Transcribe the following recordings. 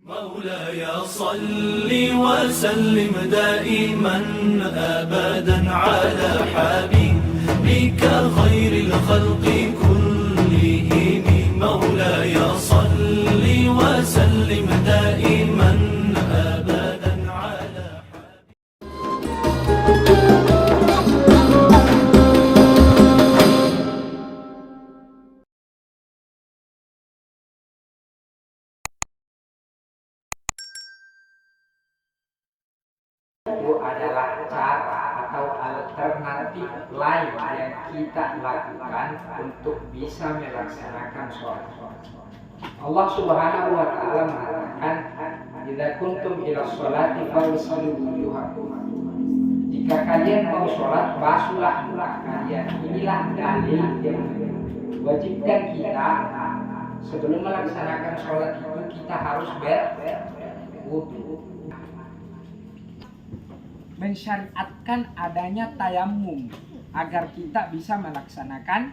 مولاي صل وسلم دائما أبدا على حبيبك خير الخلق كلهم مولاي صل وسلم دائما أبدا على Itu adalah cara atau alternatif lain yang kita lakukan untuk bisa melaksanakan sholat. Allah Subhanahu wa taala mengatakan, "Idza kuntum ila sholati fawsilu wujuhakum." Jika kalian mau sholat, basuhlah muka kalian. Inilah dalil yang wajibkan kita sebelum melaksanakan sholat itu kita harus berwudu. Mensyariatkan adanya tayamum agar kita bisa melaksanakan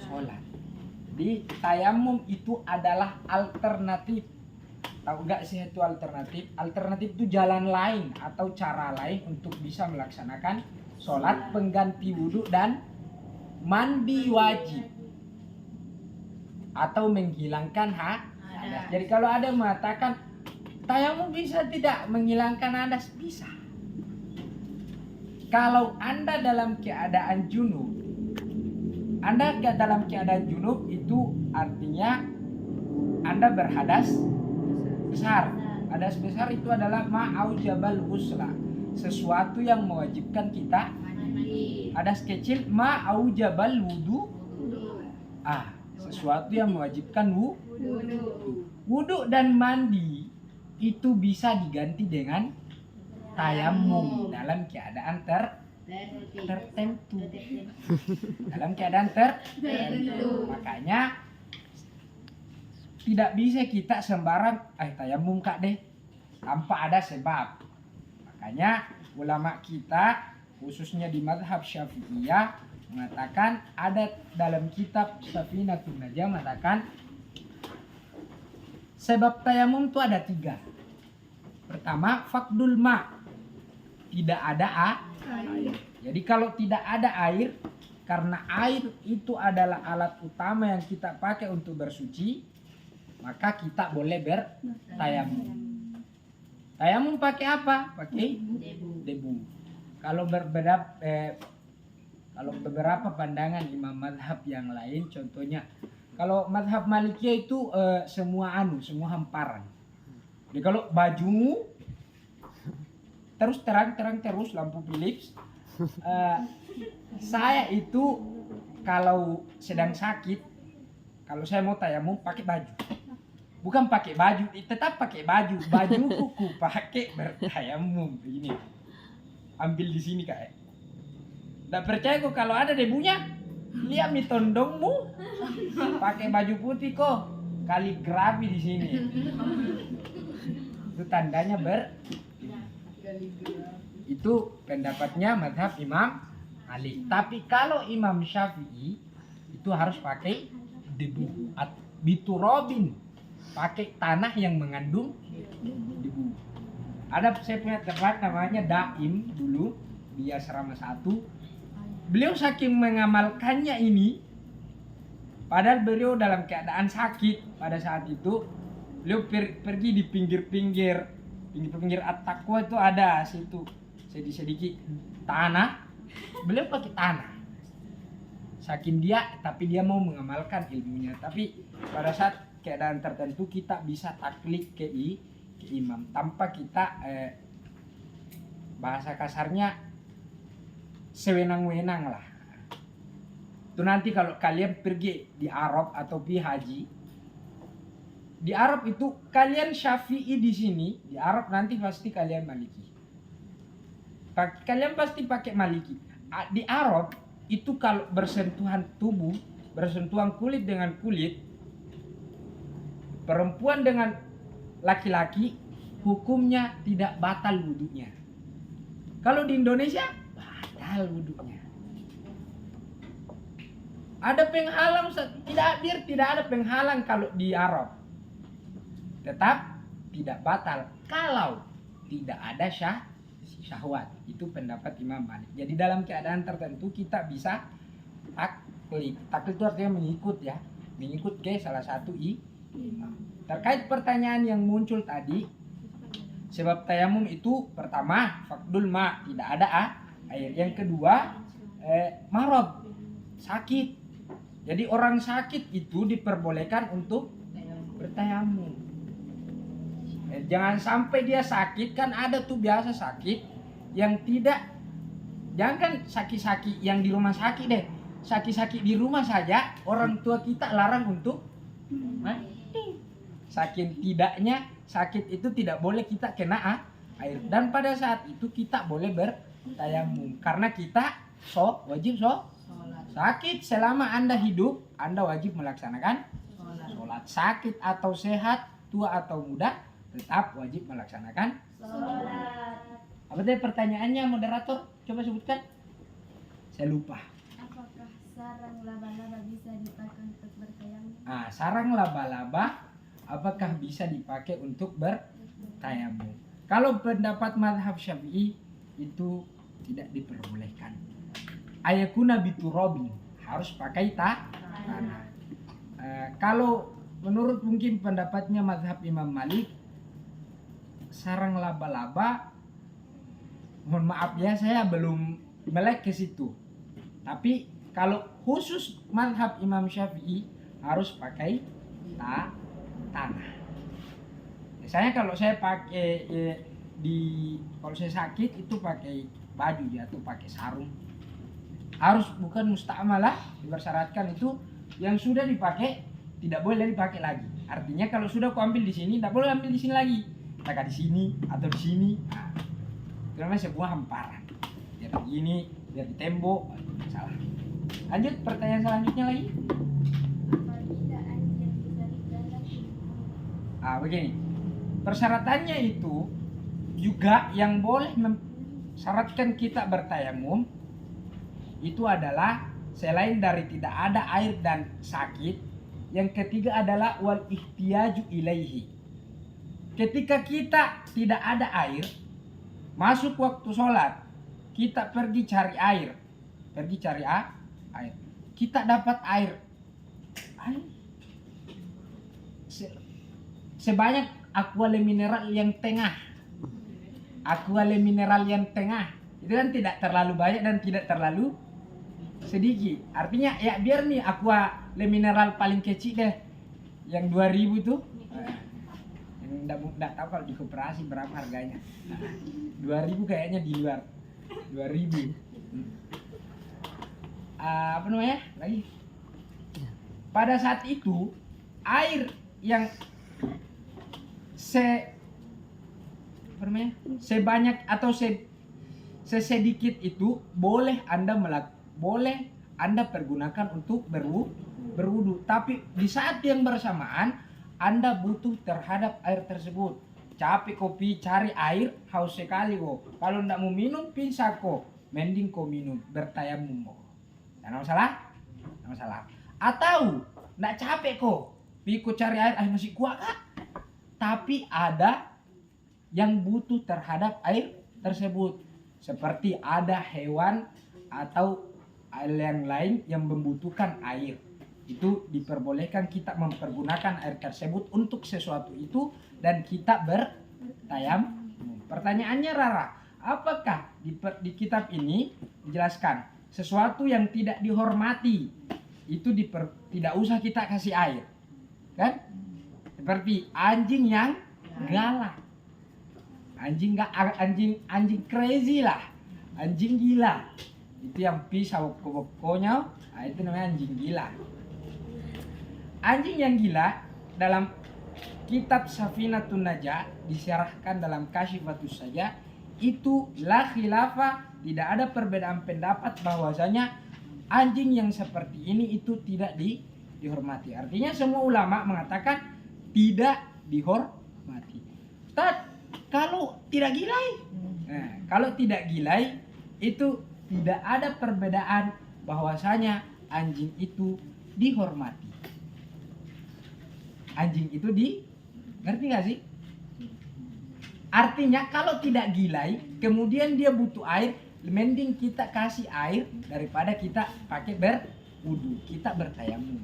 sholat. Di tayamum itu adalah alternatif. Tahu gak sih itu alternatif? Alternatif itu jalan lain atau cara lain untuk bisa melaksanakan sholat, pengganti wudhu dan mandi wajib atau menghilangkan hadas. Jadi kalau ada yang mengatakan tayamum bisa tidak menghilangkan hadas, bisa. Kalau Anda dalam keadaan junub, itu artinya Anda berhadas besar. Hadas besar itu adalah ma'aujabal ghusla, sesuatu yang mewajibkan kita. Hadas kecil ma'aujabal wudu, sesuatu yang mewajibkan wudu dan mandi itu bisa diganti dengan tayamum dalam keadaan tertentu. Dalam keadaan tertentu. Makanya tidak bisa kita sembarang tayamum kak deh tanpa ada sebab. Makanya ulama kita khususnya di mazhab Syafi'iyah mengatakan, ada dalam kitab Safinatun Najah mengatakan sebab tayamum itu ada 3. Pertama, faqdul ma', tidak ada air. Jadi kalau tidak ada air, karena air itu adalah alat utama yang kita pakai untuk bersuci, maka kita boleh bertayamum. Tayamum pakai apa? Pakai debu. Kalau beberapa pandangan imam mazhab yang lain, contohnya kalau mazhab Malikiyah itu semua hamparan. Jadi kalau bajumu terus terang terus lampu Philips, saya itu kalau sedang sakit, kalau saya mau tayamum pakai baju, bukan pakai baju, tetap pakai baju kuku pakai bertayamum begini. Ambil di sini kak. Nggak percaya kok kalau ada debunya, lihat mi tondongmu pakai baju putih kok, kaligrafi di sini. Itu tandanya itu pendapatnya mazhab Imam Ali. Tapi kalau Imam Syafi'i itu harus pakai debu, biturobin, pakai tanah yang mengandung debu. Ada saya punya teman namanya Daim dulu di asrama 1. Beliau saking mengamalkannya ini, padahal beliau dalam keadaan sakit pada saat itu, beliau pergi di pinggir-pinggir At-Taqwa itu ada situ sedikit tanah, beliau pakai tanah. Saking tapi dia mau mengamalkan ilmunya. Tapi pada saat keadaan tertentu kita bisa taklid ke imam tanpa kita bahasa kasarnya sewenang-wenang lah. Itu nanti kalau kalian pergi di Arab atau pergi haji, di Arab itu kalian Syafi'i di sini, di Arab nanti pasti kalian Maliki. Kalian pasti pakai Maliki. Di Arab itu kalau bersentuhan tubuh, bersentuhan kulit dengan kulit, perempuan dengan laki-laki hukumnya tidak batal wudunya. Kalau di Indonesia batal wudunya. Ada penghalang, tidak ada penghalang kalau di Arab. Tetap tidak batal kalau tidak ada syahwat. Itu pendapat Imam Malik. Jadi dalam keadaan tertentu kita bisa taklid. Taklid itu artinya mengikut ya, mengikut ke salah satu imam. Terkait pertanyaan yang muncul tadi, sebab tayamum itu pertama fakdul ma, tidak ada air. Yang kedua marad, sakit. Jadi orang sakit itu diperbolehkan untuk bertayamum. Jangan sampai dia sakit, kan ada tuh biasa sakit yang tidak, jangan sakit-sakit yang di rumah sakit deh, sakit-sakit di rumah saja orang tua kita larang untuk mandi. Saking tidaknya sakit itu tidak boleh kita kena air, dan pada saat itu kita boleh bertayamum karena kita wajib sakit. Selama Anda hidup, Anda wajib melaksanakan sholat. Sakit atau sehat, tua atau muda, tetap wajib melaksanakan sholat. Apa tadi pertanyaannya, moderator? Coba sebutkan. Saya lupa. Apakah sarang laba-laba bisa dipakai untuk bertayamum? Sarang laba-laba apakah bisa dipakai untuk bertayamum? Kalau pendapat mazhab Syafi'i itu tidak diperbolehkan. Ayakuna biturabin, harus pakai tanah. Kalau menurut mungkin pendapatnya mazhab Imam Malik, sarang laba-laba, mohon maaf ya saya belum melek ke situ. Tapi kalau khusus mazhab Imam Syafi'i harus pakai tanah. Biasanya kalau saya pakai kalau saya sakit itu pakai baju ya, atau pakai sarung. Harus bukan musta'malah, dipersyaratkan itu yang sudah dipakai tidak boleh dipakai lagi. Artinya kalau sudah aku ambil di sini, tidak boleh ambil di sini lagi. Kita di sini atau di sini. Itu namanya sebuah hamparan. Biar begini, biar di tembok, salah. Lanjut pertanyaan selanjutnya lagi. Apabila anjing bisa dijalan? Begini. Persyaratannya itu juga yang boleh mensyaratkan kita bertayamum itu adalah selain dari tidak ada air dan sakit, yang ketiga adalah wal ihtiyaju ilaihi. Ketika kita tidak ada air, masuk waktu sholat, kita pergi cari air, kita dapat air sebanyak aquale mineral yang tengah. Aquale mineral yang tengah itu kan tidak terlalu banyak dan tidak terlalu sedikit. Artinya ya biar nih aqua le mineral paling kecil deh, yang 2000 itu yang enggak tahu kalau di koperasi berapa harganya. 2000 kayaknya di luar 2000. Apa namanya lagi, pada saat itu air yang sebanyak atau sesedikit itu boleh Anda pergunakan untuk berwudu. Tapi di saat yang bersamaan Anda butuh terhadap air tersebut. Capek kopi cari air, haus sekali kok. Kalau ndak mau minum bisa kok, mending kau minum, bertayamum kok. Tidak masalah. Atau ndak capek kok, piku cari air masih kuat kak. Tapi ada yang butuh terhadap air tersebut, seperti ada hewan atau yang lain yang membutuhkan air, itu diperbolehkan kita mempergunakan air tersebut untuk sesuatu itu dan kita bertayamum. Pertanyaannya Rara, apakah di kitab ini dijelaskan sesuatu yang tidak dihormati itu tidak usah kita kasih air, kan? Seperti anjing yang galak, anjing crazy lah, anjing gila. Itu yang pisau konyol, itu namanya anjing gila. Anjing yang gila dalam kitab Safinatun Najah disyarahkan dalam Kasyifatus saja, itu la khilafa, tidak ada perbedaan pendapat bahwasanya anjing yang seperti ini itu tidak dihormati. Artinya semua ulama mengatakan tidak dihormati. Kalau tidak gilai, kalau tidak gilai itu tidak ada perbedaan bahwasanya anjing itu dihormati. Anjing itu ngerti gak sih? Artinya kalau tidak gilai, kemudian dia butuh air, mending kita kasih air daripada kita pakai berwudu, kita bertayamum.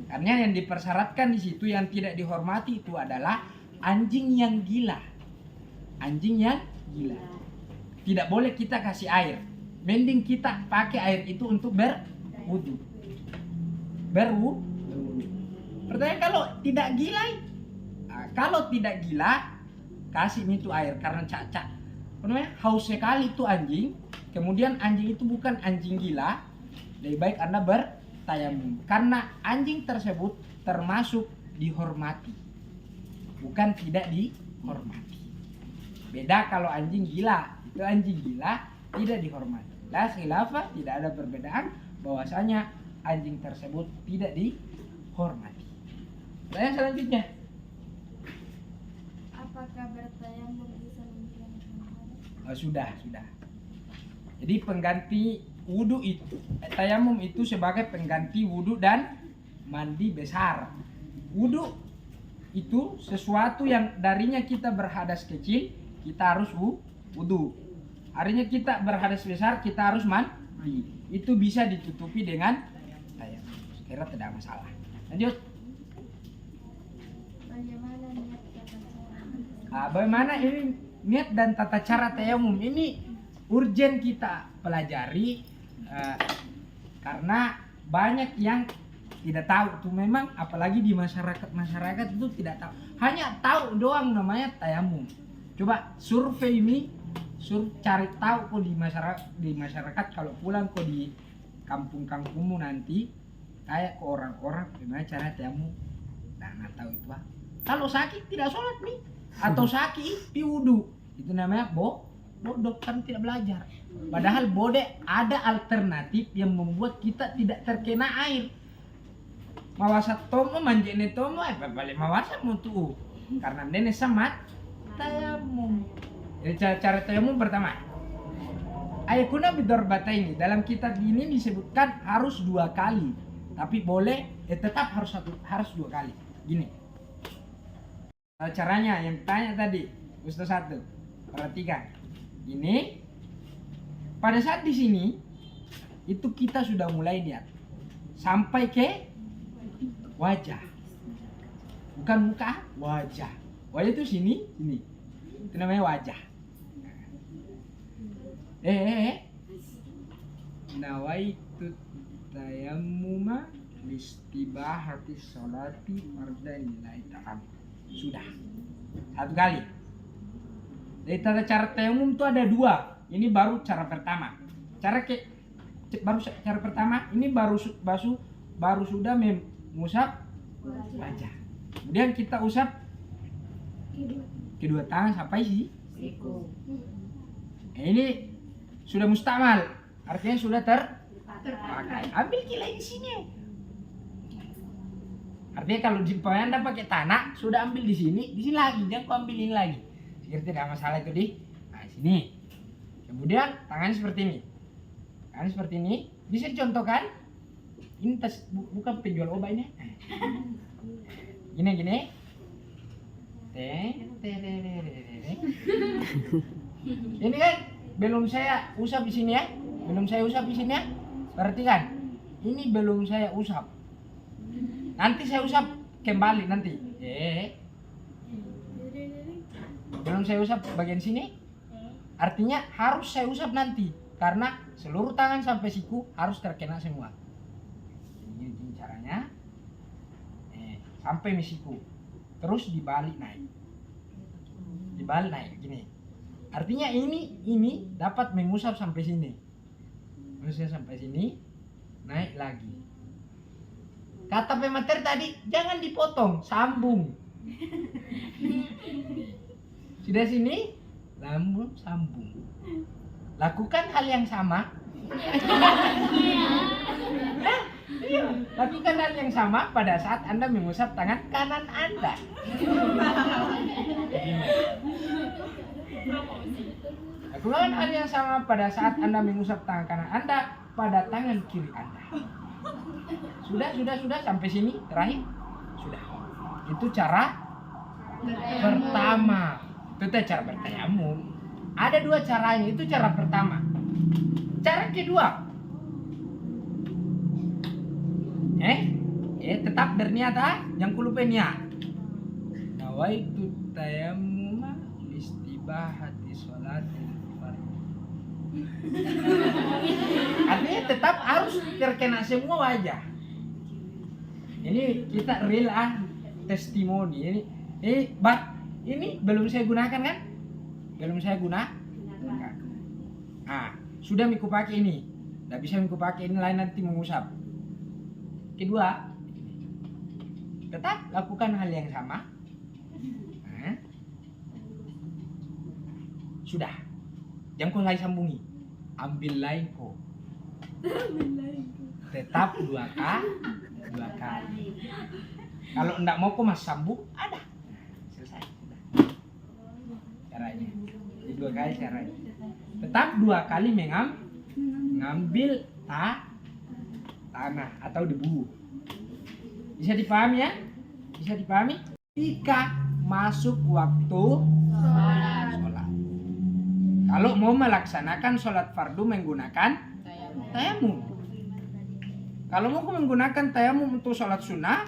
Karena yang dipersyaratkan di situ yang tidak dihormati itu adalah anjing yang gila. Anjing yang gila. Tidak boleh kita kasih air. Mending kita pakai air itu untuk berwudu. Berwudu. Pertanyaan kalau tidak gila, kalau tidak gila kasih itu air karena cacat. Haus sekali itu anjing. Kemudian anjing itu bukan anjing gila. Lebih baik Anda bertayamum karena anjing tersebut termasuk dihormati, bukan tidak dihormati. Beda kalau anjing gila, itu anjing gila tidak dihormati. La khilafah, tidak ada perbedaan bahwasanya anjing tersebut tidak dihormati. Pertanyaan selanjutnya, Apakah bertayamum bisa menghilangkan hadas? sudah. Jadi pengganti wudu itu, tayamum itu sebagai pengganti wudu dan mandi besar. Wudu itu sesuatu yang darinya kita berhadas kecil, kita harus wudu. Artinya kita berhadas besar, kita harus mandi. Itu bisa ditutupi dengan tayamum. Kira tidak masalah. Lanjut. Bagaimana niat tata cara? Bagaimana ini niat dan tata cara tayamum ini urgen kita pelajari karena banyak yang tidak tahu tuh, memang apalagi di masyarakat itu tidak tahu, hanya tahu doang namanya tayamum. Coba survei ini, cari tahu kok di masyarakat kalau pulang kok di kampung-kampungmu nanti kayak ke orang-orang gimana cara tayamum, nggak tahu itu Pak. Kalau sakit tidak sholat nih, atau sakit pi wudu, itu namanya bodoh, kan tidak belajar. Padahal ada alternatif yang membuat kita tidak terkena air. Mawasat tomo manjene tomo balik mawasat mutu karena dene samat tayamum. Jadi cara tayamum pertama, ayakuna bidorbata ini dalam kitab ini disebutkan harus 2 kali, tapi boleh tetap harus 2 kali. Gini caranya yang tanya tadi Ustaz satu, perhatikan. Ini pada saat di sini itu kita sudah mulai lihat sampai ke wajah, bukan muka, wajah. Wajah itu sini, itu namanya wajah. Nawaitu tayammuma listibahati sholati fardanillahi ta'ala. Sudah 1 kali. Dari tata cara tayamum itu ada 2. Ini baru cara pertama. Cara pertama ini baru sudah mengusap wajah. Kemudian kita usap kedua tangan sampai siku. Ini sudah mustamal, artinya sudah terpakai. Ambil gila di sini. Artinya kalau di Anda pakai tanah, sudah ambil di sini lagi, jangan kau ambil ini lagi. Seperti tidak masalah itu di sini. Kemudian tangan seperti ini. Tangan seperti ini bisa dicontohkan. Ini bukan penjual obat ini. Gini. Ini kan belum saya usap di sini ya. Perhatikan. Ini belum saya usap. Nanti saya usap kembali nanti. Belum saya usap bagian sini. Artinya harus saya usap nanti karena seluruh tangan sampai siku harus terkena semua. Ini caranya. Sampai siku. Terus dibalik naik. Gini. Artinya ini dapat mengusap sampai sini. Mengusap sampai sini, naik lagi. Kata pemateri tadi jangan dipotong, sambung. Sudah sini, sambung. Lakukan hal yang sama. Lakukan hal yang sama pada saat Anda mengusap tangan kanan Anda. Lakukan hal yang sama pada saat Anda mengusap tangan kanan Anda pada tangan kiri Anda. Sudah sampai sini terakhir. Sudah. Itu cara pertama. Itu cara bertayamum. Ada 2 caranya, itu cara pertama. Cara kedua, tetap berniat jangan lupa niat. Nawaitu tayammum istibahati sholatil fardhu. Artinya tetap harus terkena semua wajah. Ini kita real testimoni. Ini belum saya gunakan kan? Belum saya gunakan. Sudah miku pakai ini. Tidak bisa miku pakai ini, lain nanti mengusap. Kedua, tetap lakukan hal yang sama. Sudah. Jangan kau lagi sambungi. Ambil lain kok. Tetap 2 kali. Kalau enggak mau kok mas sambung, ada. Selesai. Sudah. Caranya. Jadi 2 kali caranya. Tetap 2 kali mengambil tanah atau debu. Bisa dipahami ya? Bisa dipahami? Jika masuk waktu sholat. Kalau mau melaksanakan sholat fardu menggunakan tayamum. Kalau mau menggunakan tayamum untuk sholat sunnah,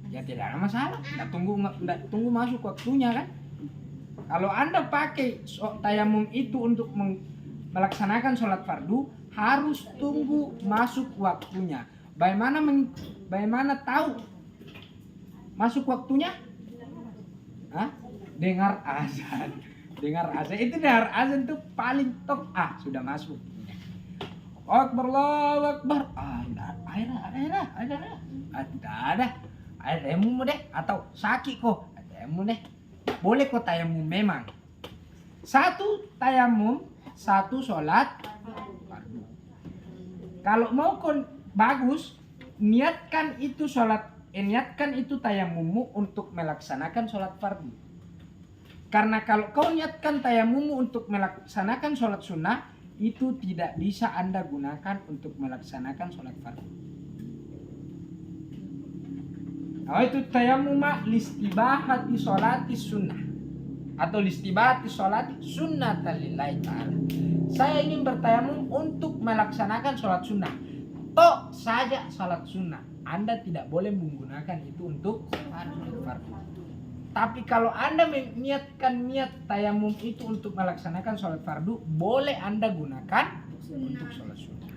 ya tidak ada masalah. Nggak tunggu masuk waktunya kan? Kalau Anda pakai tayamum itu untuk melaksanakan sholat fardu, harus tunggu masuk waktunya. Bagaimana tahu masuk waktunya? Dengar azan. Itu dengar azan itu paling top. Sudah masuk. Akbar, Allahu Akbar. Ada. Air tayamum deh atau sakit kok. Tayamum deh. Boleh kok tayamum memang. 1 tayamum, 1 sholat fardu. Kalau mau kon bagus, niatkan itu tayamummu untuk melaksanakan sholat fardu. Karena kalau kau niatkan tayamummu untuk melaksanakan sholat sunnah, itu tidak bisa Anda gunakan untuk melaksanakan sholat fardu. Itu tayamum listibahati sholati sunnah atau listibahati sholati sunnatan lillahi ta'ala. Saya ingin bertayamum untuk melaksanakan sholat sunnah. Toh saja sholat sunnah. Anda tidak boleh menggunakan itu untuk fardu. Tapi kalau Anda meniatkan niat tayamum itu untuk melaksanakan sholat fardu, boleh Anda gunakan untuk sholat sunnah.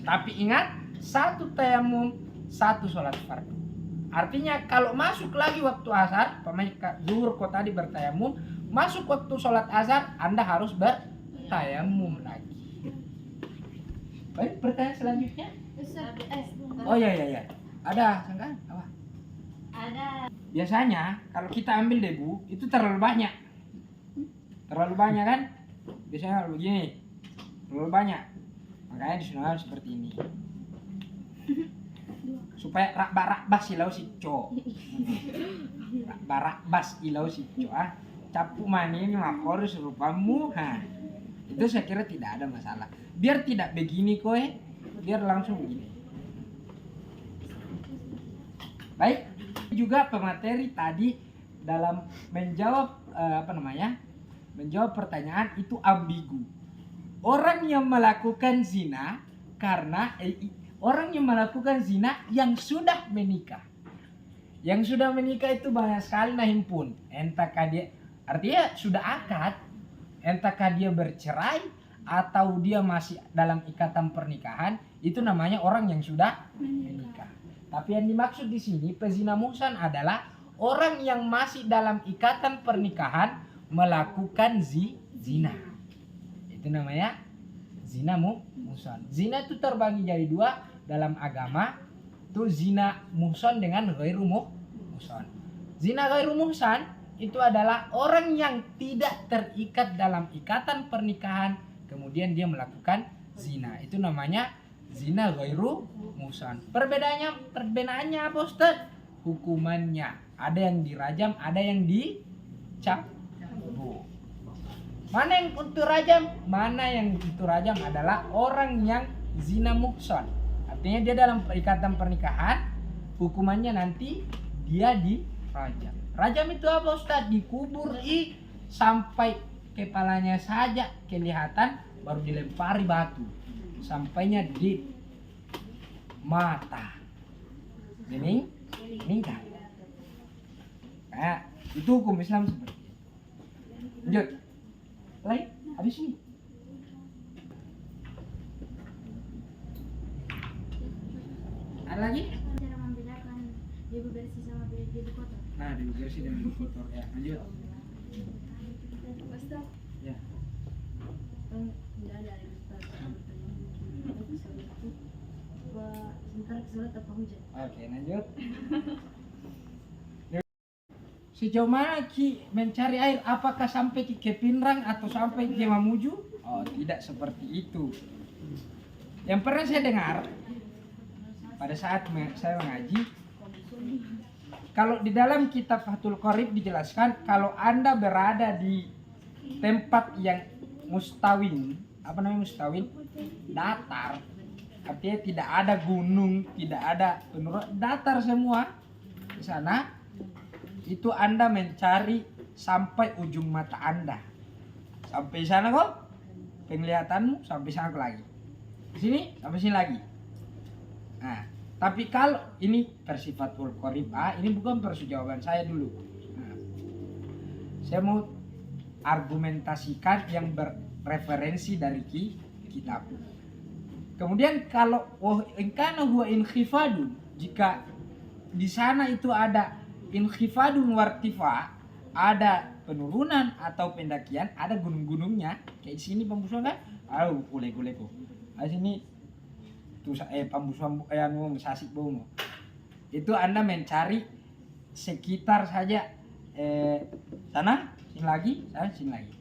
Tapi ingat, 1 tayamum, 1 sholat fardu. Artinya kalau masuk lagi waktu asar, zuhur kok tadi bertayamum, masuk waktu sholat asar, Anda harus bertayamum lagi. Baik, pertanyaan selanjutnya. Oh ya. Ada sangkaan apa? Ada. Biasanya kalau kita ambil debu itu terlalu banyak. Terlalu banyak kan? Biasanya kalau begini. Terlalu banyak. Makanya disunahkan seperti ini. Supaya rak-bas ilau sico. Rak-bas ilau sico. Capu mani ini makor serupamu. Itu saya kira tidak ada masalah. Biar tidak begini kowe, biar langsung begini. Baik, juga pemateri tadi dalam menjawab menjawab pertanyaan itu ambigu. Orang yang melakukan zina karena orang yang melakukan zina yang sudah menikah. Yang sudah menikah itu banyak sekali himpun. Entahkah dia artinya sudah akad, entahkah dia bercerai atau dia masih dalam ikatan pernikahan, itu namanya orang yang sudah menikah. Tapi yang dimaksud di sini pezina muhsan adalah orang yang masih dalam ikatan pernikahan melakukan zina. Itu namanya zina muhsan. Zina itu terbagi jadi 2 dalam agama. Itu zina muhsan dengan ghairu muhsan. Zina ghairu muhsan itu adalah orang yang tidak terikat dalam ikatan pernikahan kemudian dia melakukan zina. Itu namanya zina ghairu muhsan. Perbedaannya apa Ustaz? Hukumannya. Ada yang dirajam, ada yang dicambuk. Mana yang untuk rajam? Mana yang itu rajam adalah orang yang zina muhsan. Artinya dia dalam ikatan pernikahan, hukumannya nanti dia dirajam. Rajam itu apa Ustaz? Dikubur sampai kepalanya saja kelihatan, baru dilempari batu sampainya di mata, meninggal. Nah, itu hukum Islam seperti itu. Lanjut lagi, habis ini ada lagi. Cara membedakan debu bersih sama debu kotor. Nah, debu bersih dan debu kotor ya. Lanjut. Ustaz, Ya. kan tidak ada air Ustaz. Tapi sholat itu sebentar sholat apa hujan? Oke, lanjut. Sejauh mana Ki mencari air? Apakah sampai Ki ke Pinrang atau sampai ke Mamuju? Oh, tidak seperti itu. Yang pernah saya dengar pada saat saya mengaji, kalau di dalam kitab Fathul Qorib dijelaskan, kalau Anda berada di tempat yang mustawin, apa namanya mustawin? Datar. Artinya tidak ada gunung, tidak ada penurunan, datar semua di sana. Itu Anda mencari sampai ujung mata Anda. Sampai sana kok penglihatanmu, sampai sana lagi. Di sini sampai sini lagi. Nah, tapi kalau ini versi Fathul Qorib ini bukan versi jawaban saya dulu. Nah, saya mau argumentasikan yang berreferensi dari kitab. Kemudian kalau in kana huwa inkhifadun, jika di sana itu ada inkhifadun wartifa, ada penurunan atau pendakian, ada gunung-gunungnya, kayak di sini pembusuan kan, gule-gule kok. Di sini tuh pembusuan sasik bomo. Itu Anda mencari sekitar saja sana, sini lagi, sana, sini lagi.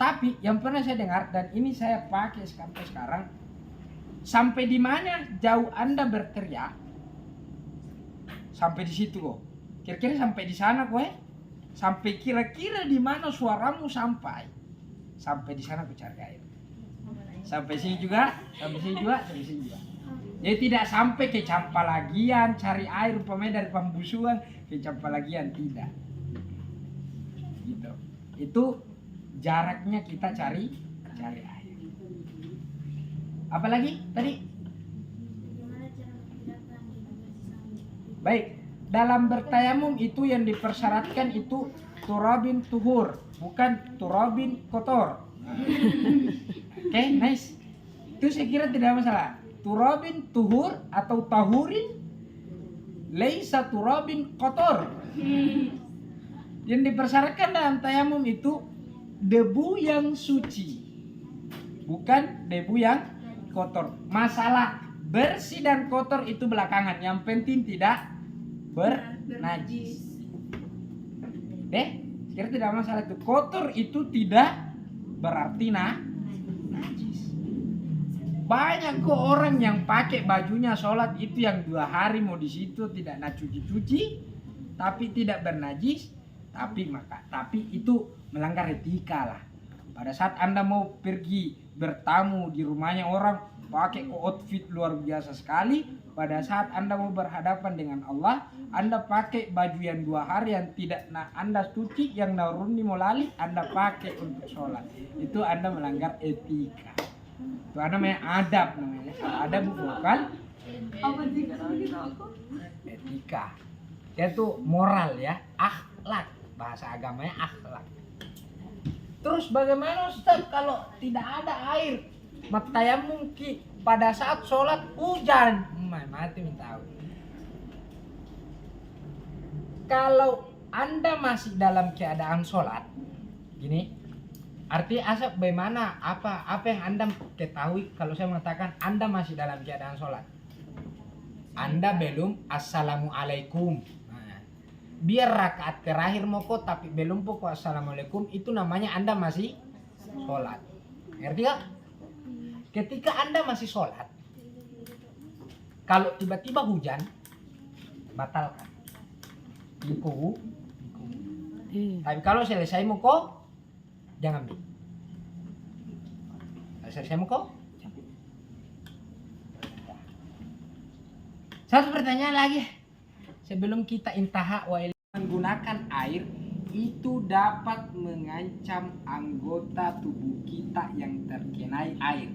Tapi yang pernah saya dengar dan ini saya pakai sampai sekarang, sampai di mana jauh Anda berteriak, sampai di situ kok. Kira-kira sampai di sana kowe? Sampai kira-kira di mana suaramu sampai? Sampai di sana aku cari air. Sampai sini juga, sampai sini juga, sampai sini juga. Jadi tidak sampai ke Campalagian cari air umpamanya dari pembusuan ke Campalagian, tidak. Gitu. Itu jaraknya kita cari air. Apalagi tadi? Bagaimana cara membedakan debu bersih sama debu kotor? Baik, dalam bertayamum itu yang dipersyaratkan itu turabin tuhur, bukan turabin kotor. Oke, nice. Itu saya kira tidak masalah. Turabin tuhur atau tahurin, laisa turabin kotor. Yang dipersyaratkan dalam tayamum itu debu yang suci, bukan debu yang kotor. Masalah bersih dan kotor itu belakangan. Yang penting tidak bernajis. Kira tidak masalah itu. Kotor itu tidak berarti najis. Banyak kok orang yang pakai bajunya sholat itu yang 2 hari mau di situ tidak cuci-cuci, tapi tidak bernajis, tapi itu melanggar etika lah. Pada saat Anda mau pergi bertamu di rumahnya orang pakai outfit luar biasa sekali, pada saat Anda mau berhadapan dengan Allah, Anda pakai baju yang 2 hari yang tidak Anda cuci, yang naruni mau lali, Anda pakai untuk sholat. Itu Anda melanggar etika. Itu namanya adab namanya. Adab bukan etika. Itu moral ya, akhlak. Bahasa agamanya akhlak. Terus bagaimana Ustaz kalau tidak ada air? Tayamum pada saat sholat hujan, mati minta tahu. Kalau Anda masih dalam keadaan sholat, gini, arti asap bagaimana? Apa yang Anda ketahui kalau saya mengatakan Anda masih dalam keadaan sholat? Anda belum assalamualaikum. Biar rakaat terakhir moko tapi belum pokok assalamualaikum, itu namanya Anda masih sholat. Ngerti gak? Ketika Anda masih sholat, kalau tiba-tiba hujan, batalkan. Ikuhu. Tapi kalau selesai moko, jangan ambil. Kalau selesai moko, cabut. Satu pertanyaan lagi. Sebelum kita intaha wa menggunakan air itu dapat mengancam anggota tubuh kita yang terkena air.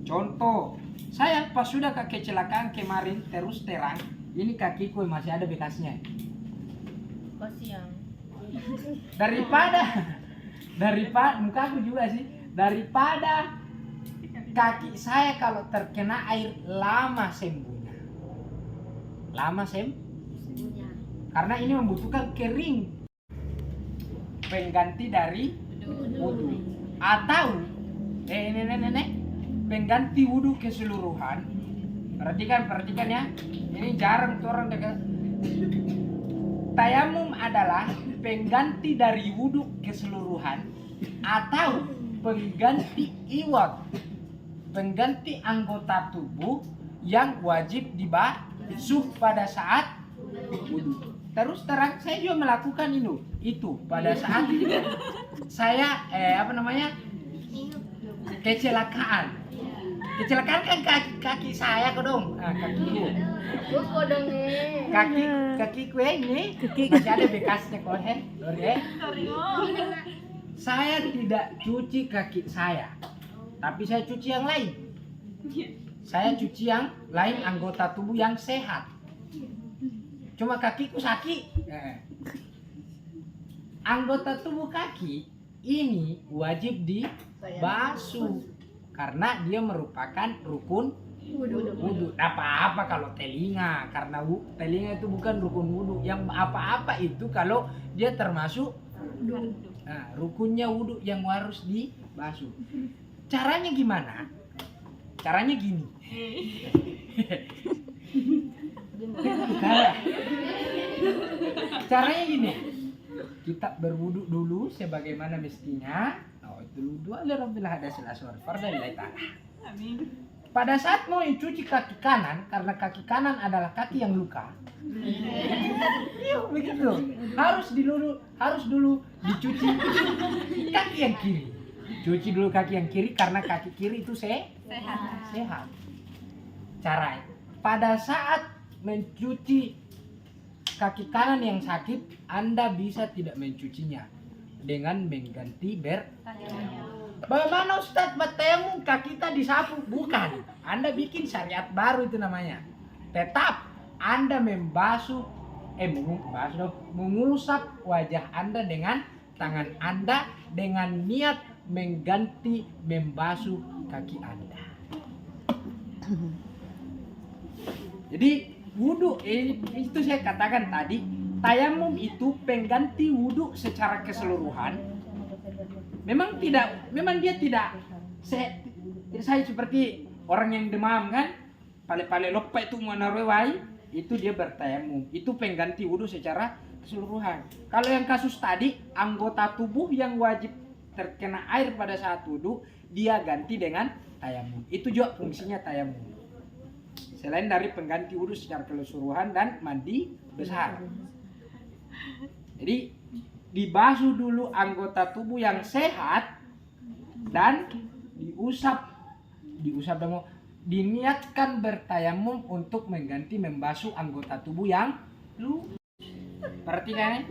Contoh, saya pas sudah kecelakaan kemarin terus terang, ini kakiku masih ada bekasnya. Kasihan. Daripada mukaku juga sih, daripada kaki saya kalau terkena air lama sembuhnya. Punya. Karena ini membutuhkan kering, pengganti dari wudhu, atau pengganti wudhu keseluruhan. Perhatikan ya, ini jarang tuh orang dekat. Tayamum adalah pengganti dari wudhu keseluruhan atau pengganti iwad, pengganti anggota tubuh yang wajib dibasuh pada saat wudhu. Terus terang saya juga melakukan itu pada saat saya kecelakaan kan kaki saya kok dong, kakiku. Kakiku ini masih ada bekasnya kok Saya tidak cuci kaki saya, tapi saya cuci yang lain. Saya cuci yang lain, anggota tubuh yang sehat. Cuma kakiku sakit. Anggota tubuh kaki ini wajib dibasuh karena dia merupakan rukun wudhu. Apa-apa kalau telinga, karena telinga itu bukan rukun wudhu. Yang apa-apa itu kalau dia termasuk rukunnya wudhu yang harus dibasuh. Caranya gimana? Caranya gini. Caranya gini, kita berwudu dulu sebagaimana mestinya. Itu dua rabbil hadasil aswar fardalillahi ta'ala. Amin. Pada saat mau mencuci kaki kanan, karena kaki kanan adalah kaki yang luka. Iya begitu. Harus dulu dicuci kaki yang kiri. Cuci dulu kaki yang kiri karena kaki kiri itu sehat. Caranya, pada saat mencuci kaki kanan yang sakit, Anda bisa tidak mencucinya dengan mengganti bagaimana Ustadz bertemu kaki kita disapu? Bukan, Anda bikin syariat baru itu namanya. Tetap Anda mengusap wajah Anda dengan tangan Anda dengan niat mengganti membasuh kaki Anda. Jadi wudhu itu saya katakan tadi, tayamum itu pengganti wudhu secara keseluruhan. Memang dia tidak saya seperti orang yang demam kan, pale-pale lopa itu manarwai, itu dia bertayamum, itu pengganti wudhu secara keseluruhan. Kalau yang kasus tadi, anggota tubuh yang wajib terkena air pada saat wudhu, dia ganti dengan tayamum. Itu juga fungsinya tayamum. Selain dari pengganti wudhu secara keseluruhan dan mandi besar. Jadi dibasuh dulu anggota tubuh yang sehat dan diniatkan bertayamum untuk mengganti membasuh anggota tubuh yang luka. Perhatikan,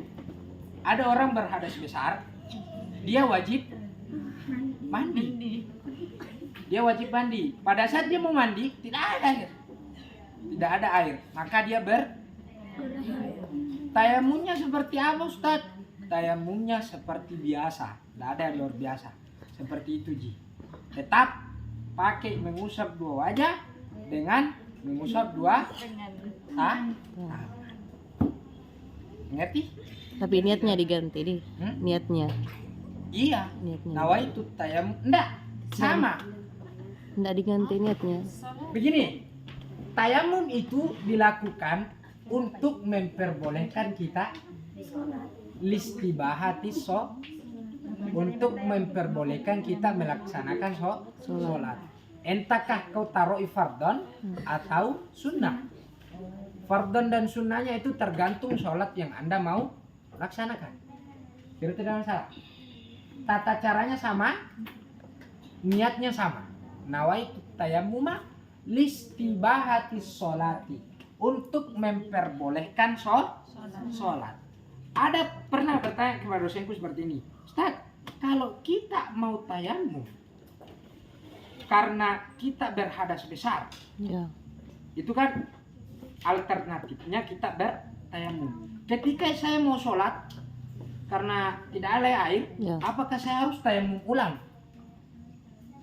ada orang berhadas besar, dia wajib mandi. Pada saat dia mau mandi tidak ada air, maka dia tayamumnya seperti apa Ustaz? Tayamumnya seperti biasa, tidak ada yang luar biasa. Seperti itu Ji. Tetap pakai mengusap dua wajah dengan mengusap dua tangan. Ngerti? Tapi niatnya diganti nih. Niatnya. Iya. Niatnya. Nawaitu tayamum. Enggak, sama. Enggak diganti niatnya. Begini, tayamum itu dilakukan untuk memperbolehkan kita listibahati untuk memperbolehkan kita melaksanakan sholat. Entahkah kau taruh fardhon atau sunnah. Fardhon dan sunnahnya itu tergantung sholat yang Anda mau laksanakan. Jadi tidak masalah. Tata caranya sama, niatnya sama. Nawaitu tayammuma listibahati sholati, untuk memperbolehkan sholat. Ada pernah bertanya kepada dosenku seperti ini, Ustaz, kalau kita mau tayamum karena kita berhadas besar, Ya. itu kan alternatifnya kita bertayamum. Ketika saya mau sholat karena tidak ada air, Ya. apakah saya harus tayamum ulang?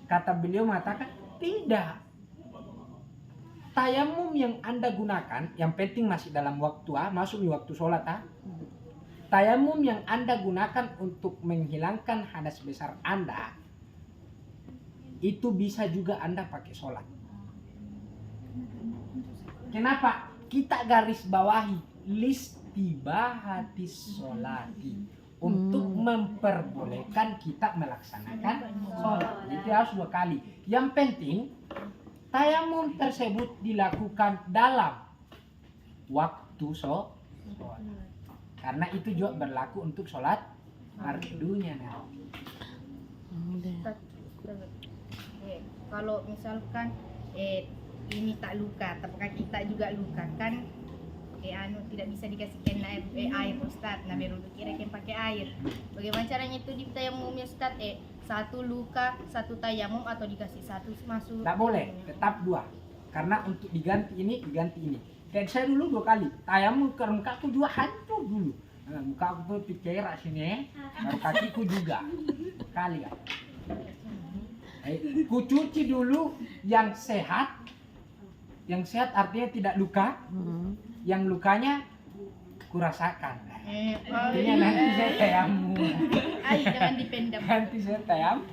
Kata beliau mengatakan tidak. Tayamum yang Anda gunakan, yang penting masih dalam waktu masuk di waktu sholat Tayamum yang Anda gunakan untuk menghilangkan hadas besar Anda, itu bisa juga Anda pakai sholat. Kenapa? Kita garis bawahi listibahatis sholati, untuk memperbolehkan kita melaksanakan sholat. Itu harus 2 kali. Yang penting tayamum tersebut dilakukan dalam waktu sholat. Karena itu juga berlaku untuk sholat fardunya. Udah. Kalau misalkan ini tak luka, apakah kita juga luka kan? Tidak bisa dikasihkan air Ustaz. Nah baru kira-kira pakai air. Bagaimana caranya itu di tayamum Ustaz? Satu luka, satu tayamum, atau dikasih satu masuk? Tak boleh, tetap 2. Karena untuk diganti ini, Kayak saya dulu 2 kali. Tayamum ke mukaku juga hancur dulu. Muka aku pikir sini, baru kakiku juga. Kali kan. Ku cuci dulu yang sehat. Yang sehat artinya tidak luka. Yang lukanya kurasakan. Artinya nanti saya tayamum. Air jangan dipendam. Nanti saya tayamum.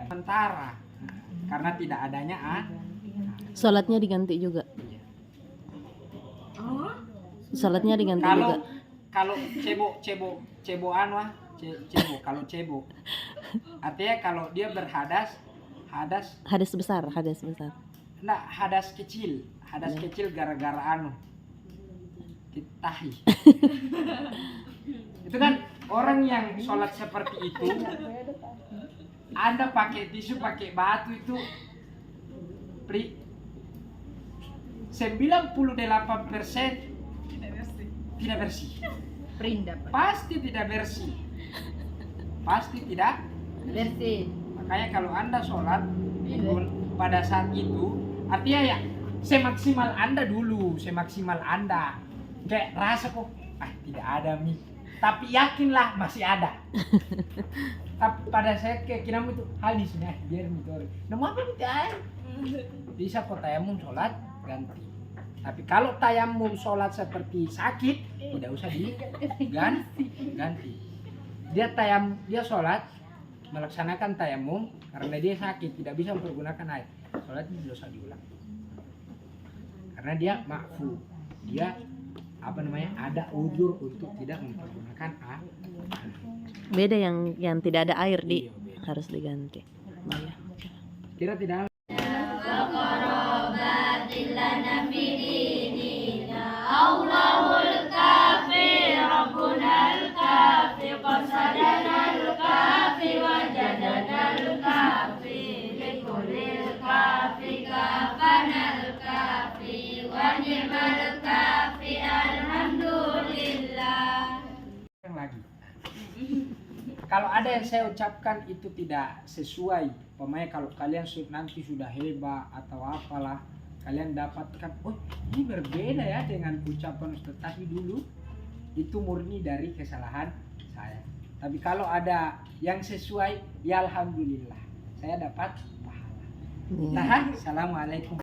Sementara karena tidak adanya Sholatnya diganti juga. Sholatnya diganti juga. Kalau cebo kalau cebo artinya kalau dia berhadas Hadas besar. enggak, hadas kecil gara-gara tahi. Itu kan orang yang sholat seperti itu, Anda pakai tisu, pakai batu itu 98% tidak bersih. Perindah Pak. Pasti tidak bersih. Bersih. Makanya kalau Anda sholat pada saat itu, artinya ya semaksimal Anda dulu, kayak rasa kok tidak ada mie, tapi yakinlah masih ada. Tapi pada saat keyakinanmu itu hadis biar mitori. Nama apa itu air? Bisa kok tayamum sholat ganti. Tapi kalau tayamum sholat seperti sakit, tidak usah diganti. Dia sholat melaksanakan tayamum karena dia sakit, tidak bisa mempergunakan air. Sholat itu tidak usah diulang. Karena dia ma'fu. Dia ada uzur untuk tidak mempergunakan air. Beda yang tidak ada air harus diganti. Iya. Kira tidak lagi. Kalau ada yang saya ucapkan itu tidak sesuai, pemain kalau kalian nanti sudah hebat atau apalah, kalian dapatkan, oh ini berbeda ya dengan ucapan Ustaz Tasbih dulu, itu murni dari kesalahan saya. Tapi kalau ada yang sesuai, ya alhamdulillah, saya dapat pahala. Nah, assalamualaikum.